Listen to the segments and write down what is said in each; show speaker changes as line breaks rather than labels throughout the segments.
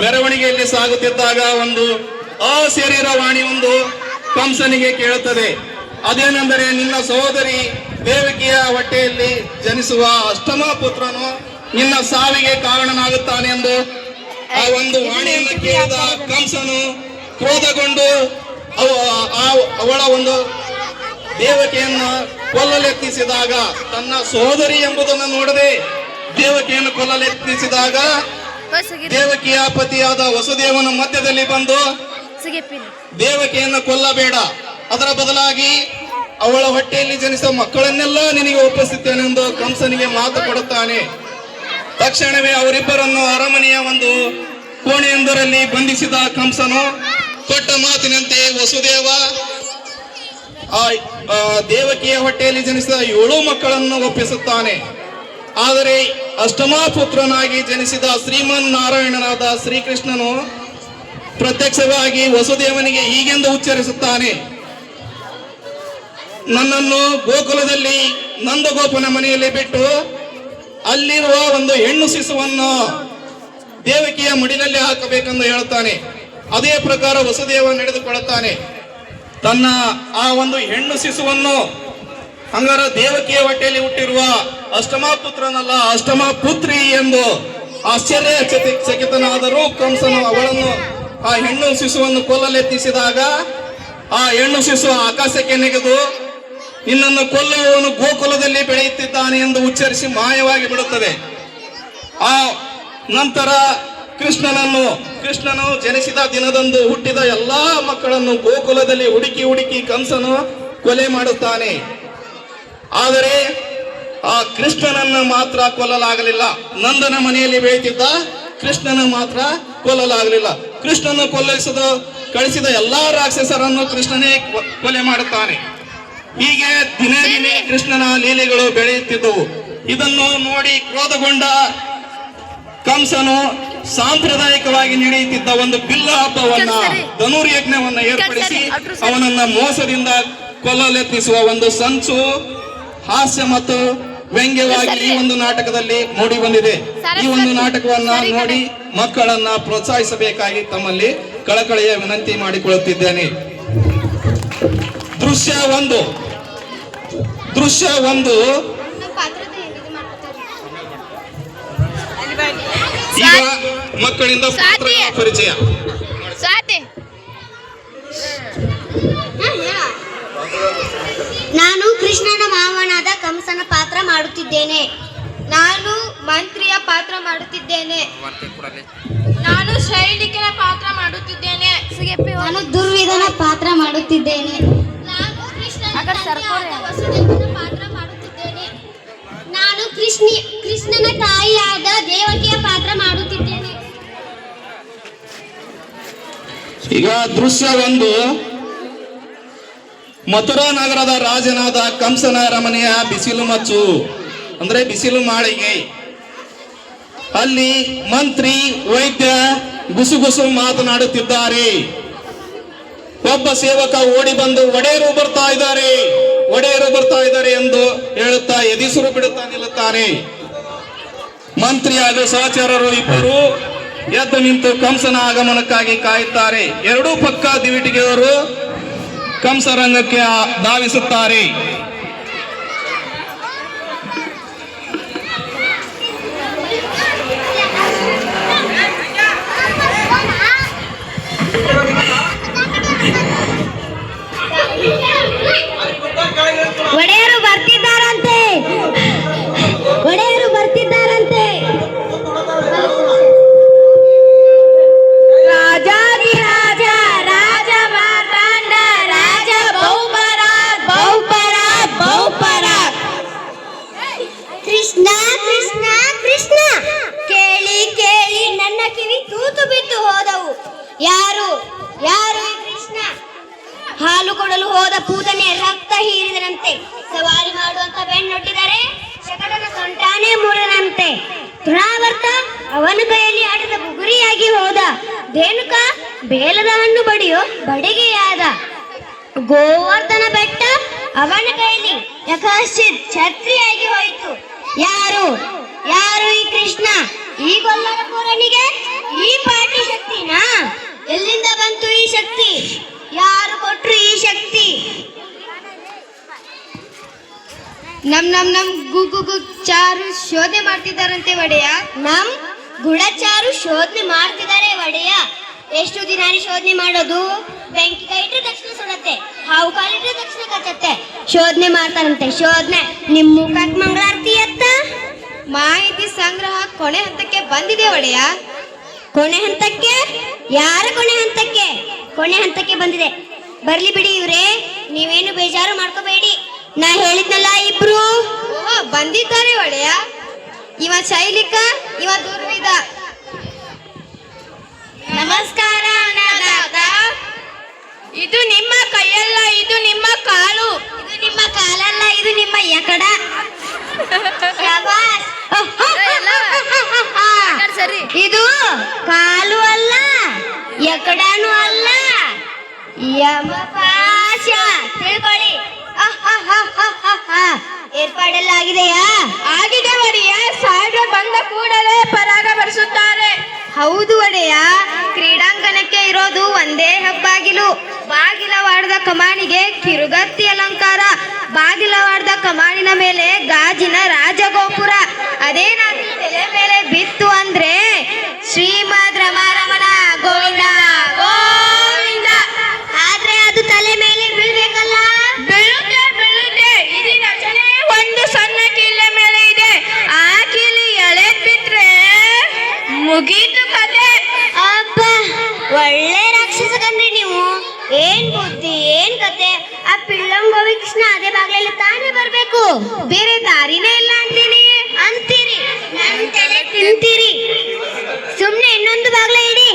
ಮೆರವಣಿಗೆಯಲ್ಲಿ ಸಾಗುತ್ತಿದ್ದಾಗ ಒಂದು ಅಶರೀರವಾಣಿ ಒಂದು ಕಂಸನಿಗೆ ಕೇಳುತ್ತದೆ. ಅದೇನೆಂದರೆ, ನಿನ್ನ ಸಹೋದರಿ ದೇವಕಿಯ ಹೊಟ್ಟೆಯಲ್ಲಿ ಜನಿಸುವ ಅಷ್ಟಮ ಪುತ್ರನು ನಿನ್ನ ಸಾವಿಗೆ ಕಾರಣನಾಗುತ್ತಾನೆ ಎಂದು ಆ ಒಂದು ವಾಣಿಯನ್ನು ಕೇಳಿದ ಕಂಸನು ಕ್ರೋಧಗೊಂಡು ಅವಳ ಒಂದು ದೇವಕಿಯನ್ನು ಕೊಲ್ಲಲೆತ್ತಿಸಿದಾಗ, ತನ್ನ ಸಹೋದರಿ ಎಂಬುದನ್ನು ನೋಡದೆ ದೇವಕಿಯನ್ನು ಕೊಲ್ಲಲೆತ್ತಿಸಿದಾಗ, ದೇವಕಿಯ ಪತಿಯಾದ ವಸುದೇವನ ಮಧ್ಯದಲ್ಲಿ ಬಂದು ದೇವಕಿಯನ್ನು ಕೊಲ್ಲಬೇಡ, ಅದರ ಬದಲಾಗಿ ಅವಳ ಹೊಟ್ಟೆಯಲ್ಲಿ ಜನಿಸುವ ಮಕ್ಕಳನ್ನೆಲ್ಲ ನಿನಗೆ ಒಪ್ಪಿಸುತ್ತೇನೆಂದು ಕಂಸನಿಗೆ ಮಾತು ಕೊಡುತ್ತಾನೆ. ತಕ್ಷಣವೇ ಅವರಿಬ್ಬರನ್ನು ಅರಮನೆಯ ಒಂದು ಕೋಣೆಯೊಂದರಲ್ಲಿ ಬಂಧಿಸಿದ ಕಂಸನು ಕೊಟ್ಟ ಮಾತಿನಂತೆ ವಸುದೇವ ದೇವಕಿಯ ಹೊಟ್ಟೆಯಲ್ಲಿ ಜನಿಸಿದ 7 ಮಕ್ಕಳನ್ನು ಒಪ್ಪಿಸುತ್ತಾನೆ. ಆದರೆ ಅಷ್ಟಮ ಪುತ್ರನಾಗಿ ಜನಿಸಿದ ಶ್ರೀಮನ್ ನಾರಾಯಣನಾದ ಶ್ರೀಕೃಷ್ಣನು ಪ್ರತ್ಯಕ್ಷವಾಗಿ ವಸುದೇವನಿಗೆ ಹೀಗೆಂದು ಉಚ್ಚರಿಸುತ್ತಾನೆ, ನನ್ನನ್ನು ಗೋಕುಲದಲ್ಲಿ ನಂದಗೋಪನ ಮನೆಯಲ್ಲಿ ಬಿಟ್ಟು ಅಲ್ಲಿರುವ ಒಂದು ಹೆಣ್ಣು ಶಿಶುವನ್ನು ದೇವಕಿಯ ಮಡಿಲಲ್ಲಿ ಹಾಕಬೇಕೆಂದು ಹೇಳುತ್ತಾನೆ. ಅದೇ ಪ್ರಕಾರ ವಸುದೇವ ನಡೆದುಕೊಳ್ಳುತ್ತಾನೆ. ತನ್ನ ಆ ಒಂದು ಹೆಣ್ಣು ಶಿಶುವನ್ನು, ಹಂಗಾರ ದೇವಕಿಯ ಹೊಟ್ಟೆಯಲ್ಲಿ ಹುಟ್ಟಿರುವ ಅಷ್ಟಮ ಪುತ್ರನಲ್ಲ, ಅಷ್ಟಮ ಪುತ್ರಿ ಎಂದು ಆಶ್ಚರ್ಯಚಕಿತನಾದರೂ ಕಂಸನು ಅವಳನ್ನು ಆ ಹೆಣ್ಣು ಶಿಶುವನ್ನು ಕೊಲ್ಲಲೆತ್ತಿಸಿದಾಗ, ಆ ಹೆಣ್ಣು ಶಿಶು ಆಕಾಶಕ್ಕೆ ನೆಗೆದು ನಿನ್ನನ್ನು ಕೊಲ್ಲುವವನು ಗೋಕುಲದಲ್ಲಿ ಬೆಳೆಯುತ್ತಿದ್ದಾನೆ ಎಂದು ಉಚ್ಚರಿಸಿ ಮಾಯವಾಗಿ ಬಿಡುತ್ತದೆ. ಆ ನಂತರ ಕೃಷ್ಣನು ಜನಿಸಿದ ದಿನದಂದು ಹುಟ್ಟಿದ ಎಲ್ಲಾ ಮಕ್ಕಳನ್ನು ಗೋಕುಲದಲ್ಲಿ ಹುಡುಕಿ ಕಂಸನು ಕೊಲೆ ಮಾಡುತ್ತಾನೆ. ಆದರೆ ಆ ಕೃಷ್ಣನನ್ನು ಮಾತ್ರ ಕೊಲ್ಲಲಾಗಲಿಲ್ಲ. ನಂದನ ಮನೆಯಲ್ಲಿ ಬೆಳೆಯುತ್ತಿದ್ದ ಕೃಷ್ಣನ ಮಾತ್ರ ಕೊಲ್ಲಲಾಗಲಿಲ್ಲ. ಕೃಷ್ಣನು ಕಳಿಸಿದ ಎಲ್ಲಾ ರಾಕ್ಷಸರನ್ನು ಕೃಷ್ಣನೇ ಕೊಲೆ ಮಾಡುತ್ತಾನೆ. ಹೀಗೆ ದಿನೇ ದಿನೇ ಕೃಷ್ಣನ ಲೀಲೆಗಳು ಬೆಳೆಯುತ್ತಿದ್ದವು. ಇದನ್ನು ನೋಡಿ ಕ್ರೋಧಗೊಂಡ ಕಂಸನು ಸಾಂಪ್ರದಾಯಿಕವಾಗಿ ನಡೆಯುತ್ತಿದ್ದ ಒಂದು ಬಿಲ್ಲ ಹಬ್ಬವನ್ನ, ಧನುರ್ಯಜ್ಞವನ್ನ ಏರ್ಪಡಿಸಿ ಅವನನ್ನ ಮೋಸದಿಂದ ಕೊಲ್ಲಲೆತ್ತಿಸುವ ಒಂದು ಸಂಚು, ಹಾಸ್ಯ ಮತ್ತು ವ್ಯಂಗ್ಯವಾಗಿ ಈ ಒಂದು ನಾಟಕದಲ್ಲಿ ಮೂಡಿ ಬಂದಿದೆ. ಈ ಒಂದು ನಾಟಕವನ್ನ ನೋಡಿ ಮಕ್ಕಳನ್ನ ಪ್ರೋತ್ಸಾಹಿಸಬೇಕಾಗಿ ತಮ್ಮಲ್ಲಿ ಕಳಕಳಿಯ ವಿನಂತಿ ಮಾಡಿಕೊಳ್ಳುತ್ತಿದ್ದೇನೆ. ದೃಶ್ಯ ಒಂದು ಈಗ ಮಕ್ಕಳಿಂದ ಪರಿಚಯ.
ನಾನು ಕೃಷ್ಣನ ಮಾವನಾದ ಕಂಸನ ಪಾತ್ರ ಮಾಡುತ್ತಿದ್ದೇನೆ.
ನಾನು ಮಂತ್ರಿಯ ಪಾತ್ರ ಮಾಡುತ್ತಿದ್ದೇನೆ. ನಾನು ಸೈನಿಕನ ಪಾತ್ರ ಮಾಡುತ್ತಿದ್ದೇನೆ.
ನಾನು ದುರ್ವಿಧನ ಪಾತ್ರ ಮಾಡುತ್ತಿದ್ದೇನೆ.
ನಾನು ವಸುದೇವನ ಪಾತ್ರ ಮಾಡುತ್ತಿದ್ದೇನೆ.
ನಾನು ಕೃಷ್ಣನ ತಾಯಿಯಾದ ದೇವಕಿಯ ಪಾತ್ರ ಮಾಡುತ್ತಿದ್ದೇನೆ.
ಈಗ ದೃಶ್ಯ 1, ಮಥುರಾ ನಗರದ ರಾಜನಾದ ಕಂಸನ ಅರಮನೆಯ ಬಿಸಿಲು ಮಚ್ಚು ಅಂದ್ರೆ ಬಿಸಿಲು ಮಾಳಿಗೆ. ಅಲ್ಲಿ ಮಂತ್ರಿ ವೈದ್ಯ ಗುಸುಗುಸು ಮಾತನಾಡುತ್ತಿದ್ದಾರೆ. ಒಬ್ಬ ಸೇವಕ ಓಡಿ ಬಂದು ಒಡೆಯರು ಬರ್ತಾ ಇದ್ದಾರೆ ಎಂದು ಹೇಳುತ್ತಾ ಎದಿಸುರು ಬಿಡುತ್ತಾ ನಿಲ್ಲುತ್ತಾನೆ. ಮಂತ್ರಿ ಹಾಗೂ ಸಹಚರರು ಇಬ್ಬರು ಎದ್ದು ನಿಂತು ಕಂಸನ ಆಗಮನಕ್ಕಾಗಿ ಕಾಯುತ್ತಾರೆ. ಎರಡೂ ಪಕ್ಕ ದಿವಿಟಿಗೆಯವರು ಕಂಸರಂಗಕ್ಕೆ ಧಾವಿಸುತ್ತಾರೆ.
ಒಡೆಯರು ಬರ್ತಿದ್ದಾರಂತೆ. ರಾಜಾಧಿರಾಜ, ರಾಜ ಮಾರ್ತಾಂಡ, ರಾಜ ಬಹುಪರ. ಕೃಷ್ಣ ಕೇಳಿ ನನ್ನ ಕಿವಿ ತೂತು ಬಿದ್ದು ಹೋದವು. ಯಾರು ಈ ಕೃಷ್ಣ? ಹಾಲು ಕೊಡಲು ಹೋದ ಪೂತನೆ ರಕ್ತ ಹೀರಿದನಂತೆ. ಸವಾರಿ ಮಾಡುವಂತ ಬೆನ್ನೊಡ್ಡಿದರೆ ಶಕಟನ ಸೊಂಟಾನೆ ಮುರಿದಂತೆ. ತೃಣಾವರ್ತ ಅವನ ಕೈಯಲ್ಲಿ ಆಟದ ಬುಗುರಿಯಾಗಿ ಹೋದ. ಧೇನುಕ ಬೇಲದ ಹಣ್ಣು ಬಡಿಯೋ ಬಡಿಗೆಯಾದ. ಗೋವರ್ಧನ ಬೆಟ್ಟ ಅವನ ಕೈಯಲ್ಲಿ ಯಕಶ್ಚಿತ್ ಛತ್ರಿಯಾಗಿ ಹೋಯಿತು. ಯಾರು ಈ ಕೃಷ್ಣ? ಈ ಗೊಲ್ಲರ ಪೂರನಿಗೆ ಈ ಪಾಟಿ
ನಮ್ ಚಾರು ಶೋಧನೆ ಮಾಡ್ತಿದ್ದಾರಂತೆ ಒಡೆಯ.
ನಮ್ ಗುಡಚಾರು ಶೋಧನೆ ಮಾಡ್ತಿದ್ದಾರೆ ಒಡೆಯ. ಎಷ್ಟು ದಿನ ಶೋಧನೆ ಮಾಡೋದು? ಬೆಂಕಿ ಕೈ ಇಟ್ಟರೆ ತಕ್ಷಣ ಸುಡತ್ತೆ, ಹಾವು ಕಾಲಿಟ್ರೆ ತಕ್ಷಣ ಕಚ್ಚತ್ತೆ. ಶೋಧನೆ ಮಾಡ್ತಾರಂತೆ ಶೋಧನೆ. ನಿಮ್ ಮುಖಕ್ಕೆ ಮಂಗಳಾರತಿ ಎತ್ತ.
ಮಾಹಿತಿ ಸಂಗ್ರಹ ಕೊನೆ ಹಂತಕ್ಕೆ ಬಂದಿದೆ ಒಡೆಯ.
ಕೊನೆ ಹಂತಕ್ಕೆ? ಯಾರ ಕೊನೆ ಹಂತಕ್ಕೆ? ಕೊನೆ ಹಂತಕ್ಕೆ ಬಂದಿದೆ. ಬರ್ಲಿ ಬಿಡಿ ಇವ್ರೆ, ನೀವೇನು ಬೇಜಾರು ಮಾಡ್ಕೋಬೇಡಿ. ನಾ ಹೇಳಿದ್ನಲ್ಲ ಇಬ್ರು
ಬಂದಿದ್ದಾರೆ ಒಡೆಯ. ಇವ ಶೈಲಿಕ, ಇವ ದುರ್ವಿಧ. ನಮಸ್ಕಾರ ಅನ್ನದಾತ. ಇದು ನಿಮ್ಮ ಕೈಯಲ್ಲ, ಇದು ನಿಮ್ಮ ಕಾಲು.
ಇದು ನಿಮ್ಮ ಕಾಲಲ್ಲ, ಇದು ನಿಮ್ಮ ಎಕಡ. ಶಬಾಷ್.
ಸರಿ.
ಇದು ಕಾಲು ಅಲ್ಲ, ಎಕಡಾನು ಅಲ್ಲ, ಯಮಪಾಶ. ತಿಳ್ಕೊಳ್ಳಿ. ಏರ್ಪಾಡೆಲ್ಲ ಆಗಿದೆಯಾ?
ಆಗಿದೆ ಒಡೆಯ. ಸಾಹೇಬ್ರ ಬಂದ ಕೂಡಲೇ ಪರಾಗ ಬರೆಸುತ್ತಾರೆ. ಹೌದು ಒಡೆಯ. ಕ್ರೀಡಾಂಗಣಕ್ಕೆ ಇರೋದು ಒಂದೇ ಹೆಬ್ಬಾಗಿಲು. ಬಾಗಿಲವಾಡದ ಕಮಾನಿಗೆ ಕಿರುಗತ್ತಿ ಅಲಂಕಾರ. ಬಾಗಿಲವಾಡದ ಕಮಾನಿನ ಮೇಲೆ ಗಾಜಿನ ರಾಜಗೋಪುರ. ಅದೇನಾದ್ರೂ ತಲೆ ಮೇಲೆ ಬಿತ್ತು ಅಂದ್ರೆ ಶ್ರೀಮದ್ ರಮಾರಮಣ ಗೋವಿಂದ ಗೋವಿಂದ.
ಆದ್ರೆ ಅದು ತಲೆ ಮೇಲೆ ಬೀಳ್ಬೇಕಲ್ಲ.
ಬೀಳುತ್ತೆ ಬೀಳುತ್ತೆ. ಇದು ರಚನೆ ಒಂದು ಸಣ್ಣ ಕಿಲೆ ಮೇಲೆ ಇದೆ. ಆ ಕಿಲಿ ಎಳೆ ಬಿಟ್ರೆ ಮುಗೀತು ಕತೆ.
ಅಪ್ಪ, ಒಳ್ಳೆ ರಾಕ್ಷಸ ಕಣ್ರಿ ನೀವು. ಏನ್ ಬುದ್ಧಿ, ಏನ್ ಕತೆ. ಆ ಪಿಳ್ಳಂಗೋವಿ ಕೃಷ್ಣ ಅದೇ ಬಾಗ್ಲಲ್ಲಿ ತಾನೇ ಬರ್ಬೇಕು.
ಬೇರೆ ದಾರಿನೇ ಇಲ್ಲ ಅಂತೀನಿ.
ಅಂತೀರಿ, ನನ್ ತಲೆ ತಿಂತೀರಿ. ಸುಮ್ನೆ ಇನ್ನೊಂದು ಬಾಗ್ಲ ಇಡಿ.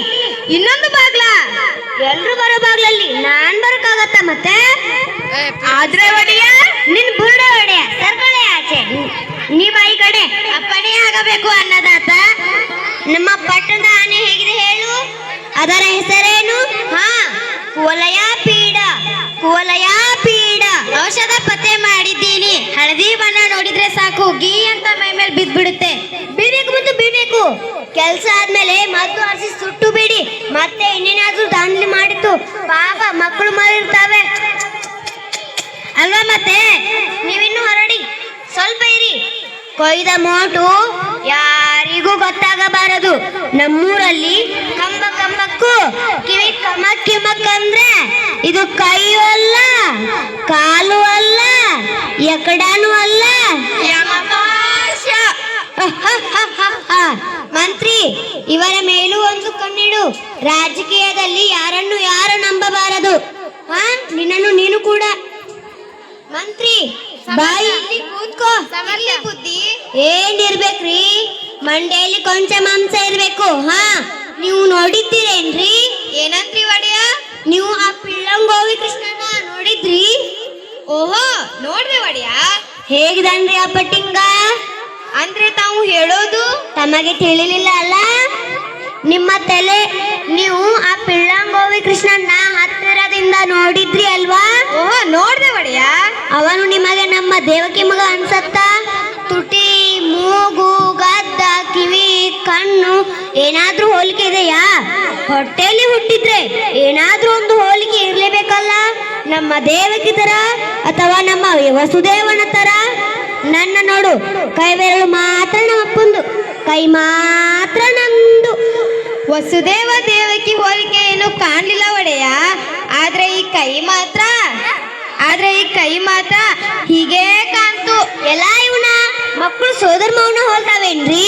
ಇನ್ನೊಂದು ಬಾಗ್ಲ?
ಎಲ್ರು ಬರೋ ಬಾಗ್ಲಲ್ಲಿ ನಾನ್ ಬರಕ್ಕಾಗತ್ತ ಮತ್ತೆ?
ಆದ್ರೆ ಒಡೆಯ,
ನಿನ್ ಬುರುಡೆ ಒಡೆಯ ಸರ್ಕಳೆ ಆಚೆ. ನೀವ್ ಈ ಕಡೆ ಅಪ್ಪನೇ ಆಗಬೇಕು ಅನ್ನದಾತ. ನಮ್ಮ ಪಟ್ಟಣದ ಆನೆ ಹೇಗಿದೆ ಹೇಳು? ಅದರ ಹೆಸರೇನು? ಹಾ, ಕುವಲಯ ಪೀಡ. ಕುವಲಯ ಪೀಡ. ಔಷಧ ಪತ್ತೆ ಮಾಡಿದ್ದೀನಿ. ಹಳದಿ ಬಣ್ಣ ನೋಡಿದ್ರೆ ಸಾಕು, ಗೀ ಅಂತ ಮೈ ಮೇಲೆ ಬಿದ್ದ್ಬಿಡುತ್ತೆ. ಬೀಳ್ಬೇಕು ಮತ್ತು ಬೀಳ್ಬೇಕು. ಕೆಲ್ಸ ಆದ್ಮೇಲೆ ಮದ್ದು ಹರಿಸಿ ಸುಟ್ಟು ಬಿಡಿ. ಮತ್ತೆ ಇನ್ನೇನಾದ್ರೂ ದಾಂಧಲಿ ಮಾಡಿತ್ತು ಪಾಪ ಮಕ್ಕಳು ಮಾಡಿರ್ತಾವೆ ಅಲ್ವಾ? ಮತ್ತೆ ನೀವಿನ್ನೂ ಹೊರಡಿ, ಸ್ವಲ್ಪ ಇರಿ. ಕೊಯ್ದ ಮೋಟು ಯಾರಿಗೂ ಗೊತ್ತಾಗಬಾರದು. ನಮ್ಮೂರಲ್ಲಿ ಕಂಬ ಕಂಬಕ್ಕೂ ಕಿವಿ ಕಮಕ್ ಕಿಮಕ್ ಅಂದ್ರೆ ಇದು ಕೈಯೂ ಅಲ್ಲ, ಕಾಲು ಅಲ್ಲ, ಎಕಡಾನು ಅಲ್ಲ,
ಯಮಪಾಶ.
ಮಂತ್ರಿ, ಇವರ ಮೇಲೂ ಒಂದು ಕಣ್ಣಿಡು. ರಾಜಕೀಯದಲ್ಲಿ ಯಾರನ್ನು ಯಾರು ನಂಬಬಾರದು. ಹಾ, ನಿನ್ನನ್ನು ನೀನು ಕೂಡ. ಮಂತ್ರಿ, ಬಾಯಿ ಕೂತ್ಕೋ.
ಸಮರ್ಲಿ ಬುದ್ಧಿ.
ಏನಿರ್ಬೇಕ್ರಿ? ಮಂಡೆಯಲ್ಲಿ ಕೊಂಚ ಮಾಂಸ ಇರ್ಬೇಕು. ಹಾ, ನೀವು ನೋಡಿದ್ದೀರೇನ್ರಿ?
ಏನಂತ್ರಿ ಒಡೆಯ?
ನೀವು ಆ ಪಿಳ್ಳಂಗೋವಿ ಕೃಷ್ಣನ ನೋಡಿದ್ರಿ?
ಓಹೋ, ನೋಡ್ದೆ ಒಡೆಯ.
ಹೇಗಿದನ್ರಿ ಆ ಪಟ್ಟಿಂಗ?
ಅಂದ್ರೆ ತಾವು ಹೇಳೋದು
ತಮಗೆ ತಿಳಿಲಿಲ್ಲ ಅಲ್ಲ? ನಿಮ್ಮ ತಲೆ, ನೀವು ಆ ಪಿಳ್ಳಂಗೋವಿ ಕೃಷ್ಣನ ಹತ್ತಿರದಿಂದ ನೋಡಿದ್ರಿ ಅಲ್ವಾ?
ಓಹೋ, ನೋಡ್ದೆ ಒಡೆಯ.
ಅವನು ನಿಮಗೆ ನಮ್ಮ ದೇವಕಿ ಮಗ ಅನ್ಸತ್ತ? ತುಟಿ, ಮೂಗು, ಗದ್ದ, ಕಿವಿ, ಕಣ್ಣು ಏನಾದ್ರೂ ಹೋಲಿಕೆ ಇದೆಯಾ? ಹೊಟ್ಟೆಯಲ್ಲಿ ಹುಟ್ಟಿದ್ರೆ ಏನಾದ್ರೂ ಒಂದು ಹೋಲಿಕೆ ಇರ್ಲೇಬೇಕಲ್ಲ. ನಮ್ಮ ದೇವಕಿ ತರ ಅಥವಾ ನಮ್ಮ ವಸುದೇವನ ತರ? ನನ್ನ ನೋಡು, ಕೈ ಬೆರಳು ಮಾತ್ರ ನಮ್ಮಪ್ಪಂದು, ಕೈ ಮಾತ್ರ ನಂದು.
ವಸುದೇವ ದೇವಕಿ ಹೋಲಿಕೆ ಏನು ಕಾಣ್ಲಿಲ್ಲ ಒಡೆಯ. ಆದ್ರೆ ಈ ಕೈ ಮಾತ್ರ ಹೀಗೆ ಕಾಣ್ತು.
ಎಲ್ಲ ಇವನ ಮಕ್ಕಳು ಸೋದರ ಮಾವನ ಹೋಲ್ತಾವೇನ್ರಿ?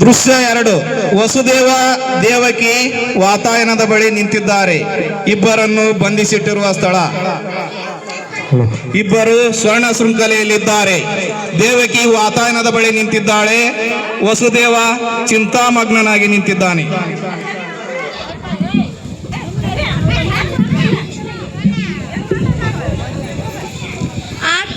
ದೃಶ್ಯ 2. ವಸುದೇವ ದೇವಕಿ ವಾತಾಯನದ ಬಳಿ ನಿಂತಿದ್ದಾರೆ. ಇಬ್ಬರನ್ನು ಬಂಧಿಸಿಟ್ಟಿರುವ ಸ್ಥಳ. ಇಬ್ಬರು ಸ್ವರ್ಣ ಶೃಂಖಲೆಯಲ್ಲಿದ್ದಾರೆ. ದೇವಕಿ ವಾತಾಯನದ ಬಳಿ ನಿಂತಿದ್ದಾಳೆ. ವಸುದೇವ ಚಿಂತಾಮಗ್ನನಾಗಿ ನಿಂತಿದ್ದಾನೆ.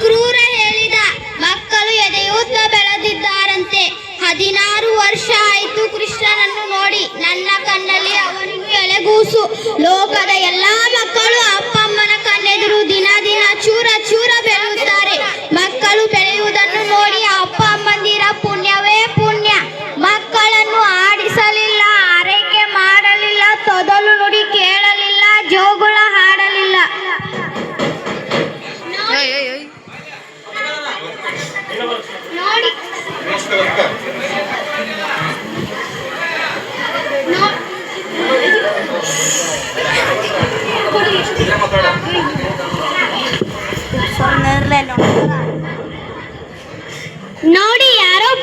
ಕ್ರೂರ ಹೇಳಿದ ಮಕ್ಕಳು ಎದೆಯೂತ್ತ ಬೆಳೆದಿದ್ದಾರಂತೆ. 16 ವರ್ಷ ಆಯ್ತು ಕೃಷ್ಣನನ್ನು ನೋಡಿ. ನನ್ನ ಕಣ್ಣಲ್ಲಿ ಅವನಿಗೂ ಎಳೆಗೂಸು. ಲೋಕದ ಎಲ್ಲಾ ಮಕ್ಕಳು ಅಪ್ಪಮ್ಮನ ಕಣ್ಣೆದುರು ದಿನ ದಿನ ಚೂರ ಚೂರ ಬೆಳೆಯುತ್ತಾರೆ. ಮಕ್ಕಳು ಬೆಳೆಯುವುದನ್ನು ನೋಡಿ ಅಪ್ಪ ಅಮ್ಮಂದಿರ ಪುಣ್ಯವೇ ಪುಣ್ಯ. ಮಕ್ಕಳನ್ನು ಆಡಿಸಲಿಲ್ಲ, ಆರೈಕೆ ಮಾಡಲಿಲ್ಲ, ತೊದಲು ನುಡಿ ಕೇಳಲಿಲ್ಲ, ಜೋಗುಳ ಹಾಡಲಿಲ್ಲ.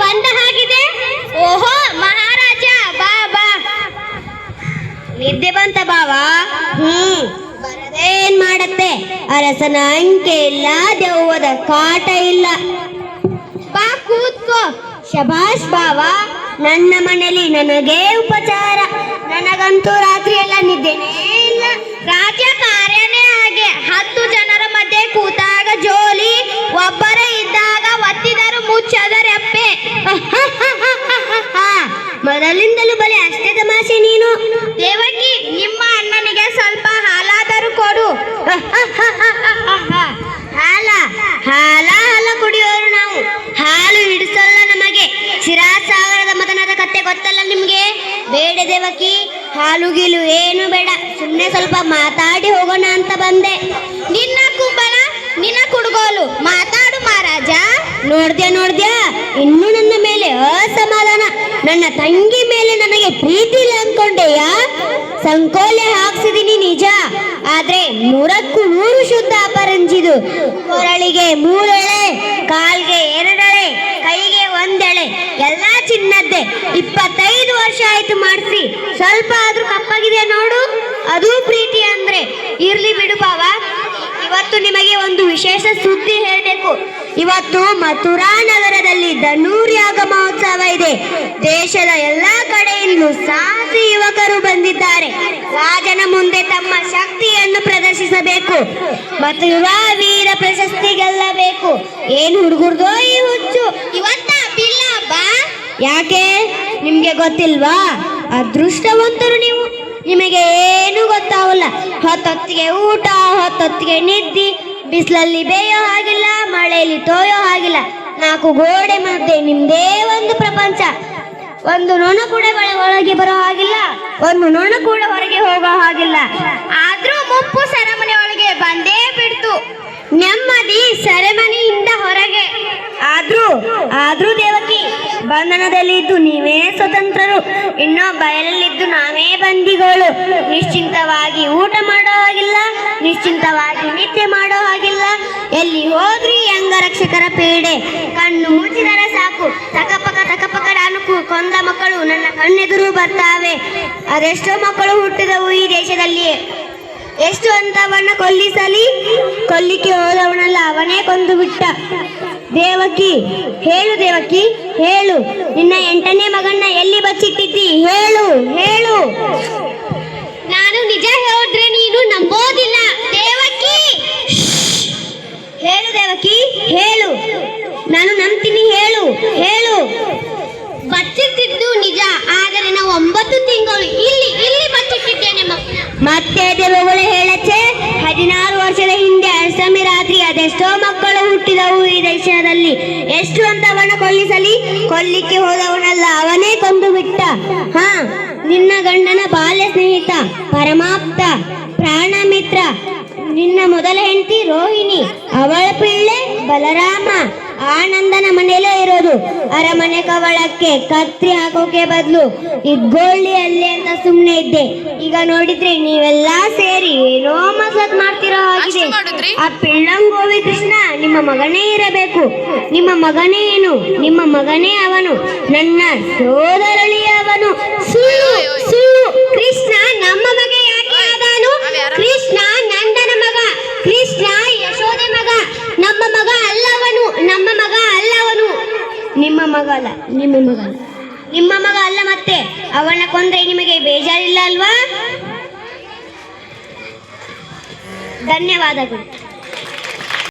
ಬಂದ ಹಾಗಿದೆ. ಓಹೋ ಮಹಾರಾಜ, ಬಾ ಬಾ. ನಿದ್ದೆ ಬಂತ ಬಾವ? ಬರದೇನ್ ಮಾಡತ್ತೆ, ಅರಸನ ಅಂಕೆ ಇಲ್ಲ, ದೆವ್ವದ ಕಾಟ ಇಲ್ಲ. ಬಾ ಕೂತ್ಕೋ. ಶಬಾಷ್ ಬಾವ, ನನ್ನ ಮನೆಯಲ್ಲಿ ನನಗೇ ಉಪಚಾರ. ನನಗಂತೂ ರಾತ್ರಿ ಎಲ್ಲ ನಿದ್ದೆನೇ ಇಲ್ಲ. ರಾಜ್ಯ ಕಾರ್ಯನೇ ಹಾಗೆ. 10 ಜನರ ಮಧ್ಯೆ ಕೂತಾಗ ಜೋಲಿ, ಒಬ್ಬರೇ ಇದ್ದಾಗ ಒತ್ತಿದರು ಮುಚ್ಚದರೆಪ್ಪೆ. ಮೊದಲಿಂದಲೂ ಬಲೆ ಅಷ್ಟೇ ತಮಾಷೆ ನೀನು. ದೇವಕಿ, ನಿಮ್ಮ ಅಣ್ಣನಿಗೆ ಸ್ವಲ್ಪ ಹಾಲಾದರೂ ಕೊಡು. ಹಾಲ ಹಾಲ ಹಾಲ ಕುಡಿಯೋರು ನಾವು. ಹಾಲು ಹಿಡಿಸಲ್ಲ ನಮಗೆ. ಶಿರಾಸಾಗರದ ಮದನದ ಕತ್ತೆ ಗೊತ್ತಲ್ಲ ನಿಮ್ಗೆ? ಬೇಡ ದೇವಕಿ, ಹಾಲು ಗೀಲು ಏನು ಬೇಡ. ಸುಮ್ಮನೆ ಸ್ವಲ್ಪ ಮಾತಾಡಿ ಹೋಗೋಣ ಅಂತ ಬಂದೆ. ನಿನ್ನ ಕುಂಬಳ, ನಿನ್ನ ಕುಡುಗೋಲು, ಮಾತಾಡು ಮಹಾರಾಜ. ನೋಡ್ದ್ಯಾ, ಇನ್ನೂ ನನ್ನ ಮೇಲೆ ಅಸಮಾಧಾನ. ನನ್ನ ತಂಗಿ ಮೇಲೆ ನನಗೆ ಪ್ರೀತಿ ಇಲ್ಲ ಅನ್ಕೊಂಡೆಯಾ? ಸಂಕೋಲೆ ಹಾಕ್ಸಿದೀನಿ ನಿಜ, ಆದ್ರೆ 100ಕ್ಕೂ 100 ಶುದ್ಧ ಅಪರಂಜಿದು. ಕೊರಳಿಗೆ 3 ಎಳೆ, ಕಾಲ್ಗೆ 2 ಎಳೆ, ಕೈಗೆ 1 ಎಳೆ, ಎಲ್ಲ ಚಿನ್ನದ್ದೇ. 25 ವರ್ಷ ಆಯ್ತು ಮಾಡಿಸಿ. ಸ್ವಲ್ಪ ಆದ್ರೂ ಕಪ್ಪಾಗಿದೆ ನೋಡು. ಅದು ಪ್ರೀತಿ ಅಂದ್ರೆ. ಇರ್ಲಿ ಬಿಡು ಬಾವ, ಇವತ್ತು ನಿಮಗೆ ಒಂದು ವಿಶೇಷ ಸುದ್ದಿ ಹೇಳಬೇಕು. ಇವತ್ತು ಮಥುರಾ ನಗರದಲ್ಲಿ ಧನುರ್ಯಾಗ ಮಹೋತ್ಸವ ಇದೆ. ದೇಶದ ಎಲ್ಲಾ ಕಡೆಯಿಂದಲೂ ಸಾಹಸಿ ಯುವಕರು ಬಂದಿದ್ದಾರೆ. ರಾಜನ ಮುಂದೆ ತಮ್ಮ ಶಕ್ತಿಯನ್ನು ಪ್ರದರ್ಶಿಸಬೇಕು ಮತ್ತು ಯುವ ವೀರ ಪ್ರಶಸ್ತಿ ಗೆಲ್ಲಬೇಕು. ಏನ್ ಹುಡುಗರ್ದೋ ಈ ಹುಚ್ಚು. ಇವತ್ತ ಬಿಲ್ಲ ಬಾ. ಯಾಕೆ ನಿಮ್ಗೆ ಗೊತ್ತಿಲ್ವಾ? ಅದೃಷ್ಟವಂತರು ನೀವು. ನಿಮಗೆ ಏನು ಗೊತ್ತಾವಲ್ಲ. ಹೊತ್ತೊತ್ತಿಗೆ ಊಟ, ಹೊತ್ತೊತ್ತಿಗೆ ನಿದ್ದೆ, ಬಿಸಿಲಲ್ಲಿ ಬೇಯೋ ಹಾಗಿಲ್ಲ, ಮಳೆಯಲ್ಲಿ ತೋಯೋ ಹಾಗಿಲ್ಲ. 4 ಗೋಡೆ ಮಧ್ಯೆ ನಿಮ್ದೇ ಒಂದು ಪ್ರಪಂಚ. ಒಂದು ನೊಣ ಕೂಡ ಒಳಗೆ ಬರೋ ಹಾಗಿಲ್ಲ, ಒಂದು ನೊಣ ಕೂಡ ಹೊರಗೆ ಹೋಗೋ ಹಾಗಿಲ್ಲ. ಆದ್ರೂ ಮುಪ್ಪು ಸೆರೆಮನೆ ಒಳಗೆ ಬಂದೇ ಬಿಡ್ತು. ನೆಮ್ಮದಿ ಸೆರೆಮನೆಯಿಂದ ಹೊರಗೆ. ಆದ್ರೂ ದೇವಕಿ, ಬಂಧನದಲ್ಲಿ ಇದ್ದು ನೀವೇ ಸ್ವತಂತ್ರರು, ಇನ್ನೂ ಬಯಲಲ್ಲಿದ್ದು ನಾವೇ ಬಂದಿಗಳು. ನಿಶ್ಚಿಂತವಾಗಿ ಊಟ ಮಾಡೋ ಹಾಗಿಲ್ಲ, ನಿಶ್ಚಿಂತವಾಗಿ ನಿದ್ದೆ ಮಾಡೋ ಹಾಗಿಲ್ಲ. ಎಲ್ಲಿ ಹೋದ್ರಿ ಅಂಗರಕ್ಷಕರ ಪೀಡೆ. ಕಣ್ಣು ಮುಚ್ಚಿದರೆ ಸಾಕು, ತಕಪಕ ನಾನು ಕೊಂದ ಮಕ್ಕಳು ನನ್ನ ಕಣ್ಣೆದುರು ಬರ್ತಾವೆ. ಅದೆಷ್ಟೋ ಮಕ್ಕಳು ಹುಟ್ಟಿದವು ಈ ದೇಶದಲ್ಲಿ. ಎಷ್ಟು ಅಂತವನ್ನ ಕೊಲ್ಲಿಸಲಿ, ಕೊಲ್ಲಿಕ್ಕೆ ಹೋದವನಲ್ಲ ಅವನೇ ಕೊಂದು ಬಿಟ್ಟ. ದೇವಕಿ ಹೇಳು, ನಿನ್ನ 8ನೇ ಮಗನ್ನ ಎಲ್ಲಿ ಬಚ್ಚಿಟ್ಟಿದ್ದಿ? ಹೇಳು. ನಾನು ನಿಜ ಹೇಳಿದ್ರೆ ನೀನು ನಂಬೋದಿಲ್ಲ. ದೇವಕಿ, ಹೇಳು. ನಾನು ನಂಬ್ತೀನಿ. ಹೇಳು. ಬಚ್ಚಿಟ್ಟಿದ್ದು ನಿಜ, ಆದರೆ ನಾವು 9 ತಿಂಗಳು ಇಲ್ಲಿ ಬಚ್ಚಿಟ್ಟಿದ್ದೇನೆ. ಮತ್ತೆ ದೇವಗಳು ಹೇಳಚ್ಚೆ. 16 ವರ್ಷದ ಹಿಂದೆ ಅಷ್ಟಮಿ ರಾತ್ರಿ ಅದೆಷ್ಟೋ ಮಕ್ಕಳು ಹುಟ್ಟಿದವು ಈ ದೇಶದಲ್ಲಿ. ಎಷ್ಟು ಅಂತವನ್ನ ಕೊಲ್ಲಿಸಲಿ, ಕೊಲ್ಲಿಕ್ಕೆ ಹೋದವನಲ್ಲ ಅವನೇ ಕೊಂದು ಬಿಟ್ಟ. ನಿನ್ನ ಗಂಡನ ಬಾಲ್ಯ ಸ್ನೇಹಿತ, ಪರಮಾಪ್ತ, ಪ್ರಾಣ ಮಿತ್ರ, ನಿನ್ನ ಮೊದಲ ಹೆಂಡತಿ ರೋಹಿಣಿ, ಅವಳ ಪಿಳ್ಳೆ ಬಲರಾಮ. ಆನಂದನ ಮನೆಯಲ್ಲೇ ಇರೋದು. ಅರಮನೆ ಕವಳಕ್ಕೆ ಕತ್ರಿ ಹಾಕೋಕೆ ಬದಲು ಇದ್ಗೊಳ್ಳಿ ಅಲ್ಲಿ ಅಂತ ಸುಮ್ಮನೆ ಇದ್ದೆ. ಈಗ ನೋಡಿದ್ರೆ ನೀವೆಲ್ಲ ಸೇರಿ ಏನೋ ಮಸದ್ ಮಾಡ್ತಿರೋ ಹಾಗಿದೆ. ಆ ಪಿಳ್ಳಂಗೋವಿ ಕೃಷ್ಣ ನಿಮ್ಮ ಮಗನೇ ಇರಬೇಕು. ನಿಮ್ಮ ಮಗನೇ ಏನು? ನಿಮ್ಮ ಮಗನೇ ಅವನು, ನನ್ನ ಸೋದರಳಿಯ ಅವನು. ಸುಳ್ಳು. ಕೃಷ್ಣ ನಮ್ಮ ಮಗ ಯಾಕೆ ಆದಾನು? ಕೃಷ್ಣ ನಂದನ ಮಗ, ಕೃಷ್ಣ ಯಶೋದೆ ಮಗ. ನಮ್ಮ ಮಗ ಅಲ್ಲವನು. ನಿಮ್ಮ ಮಗ ಅಲ್ಲ. ಮತ್ತೆ ಅವನ ಕೊಂದ್ರೆ ನಿಮಗೆ ಬೇಜಾರಿಲ್ಲ ಅಲ್ವಾ? ಧನ್ಯವಾದಗಳು.